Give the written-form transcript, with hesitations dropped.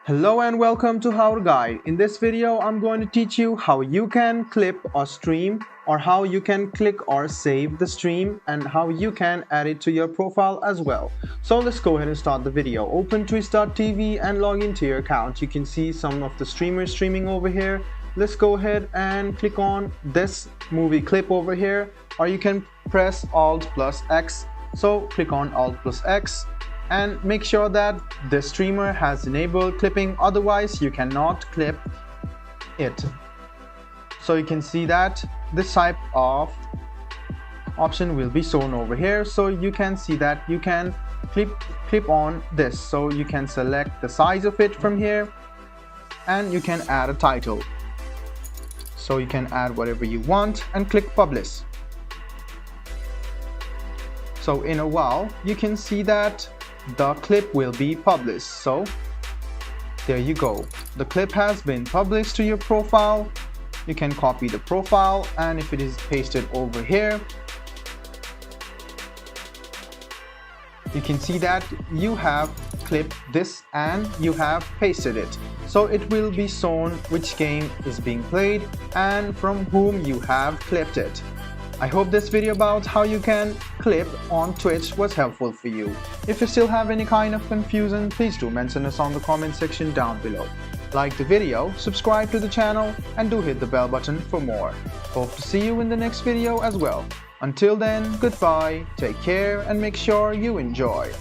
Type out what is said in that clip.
Hello and welcome to Our Guide. In this video, I'm going to teach you how you can clip or stream, or how you can click or save the stream, and how you can add it to your profile as well. So let's go ahead and start the video. Open Twitch.tv and log into your account. You can see some of the streamers streaming over here. Let's go ahead and click on this movie clip over here, or you can press Alt plus X. So click on Alt plus X and make sure that the streamer has enabled clipping, otherwise you cannot clip it. So you can see that this type of option will be shown over here. So you can see that you can clip on this. So you can select the size of it from here and you can add a title. So you can add whatever you want and click publish. So in a while you can see that the clip will be published. So there you go, the clip has been published to your profile. You can copy the profile, and if it is pasted over here, you can see that you have clipped this and you have pasted it. So it will be shown which game is being played and from whom you have clipped it. I hope this video about how you can clip on Twitch was helpful for you. If you still have any kind of confusion, please do mention us on the comment section down below. Like the video, subscribe to the channel, and do hit the bell button for more. Hope to see you in the next video as well. Until then, goodbye, take care, and make sure you enjoy.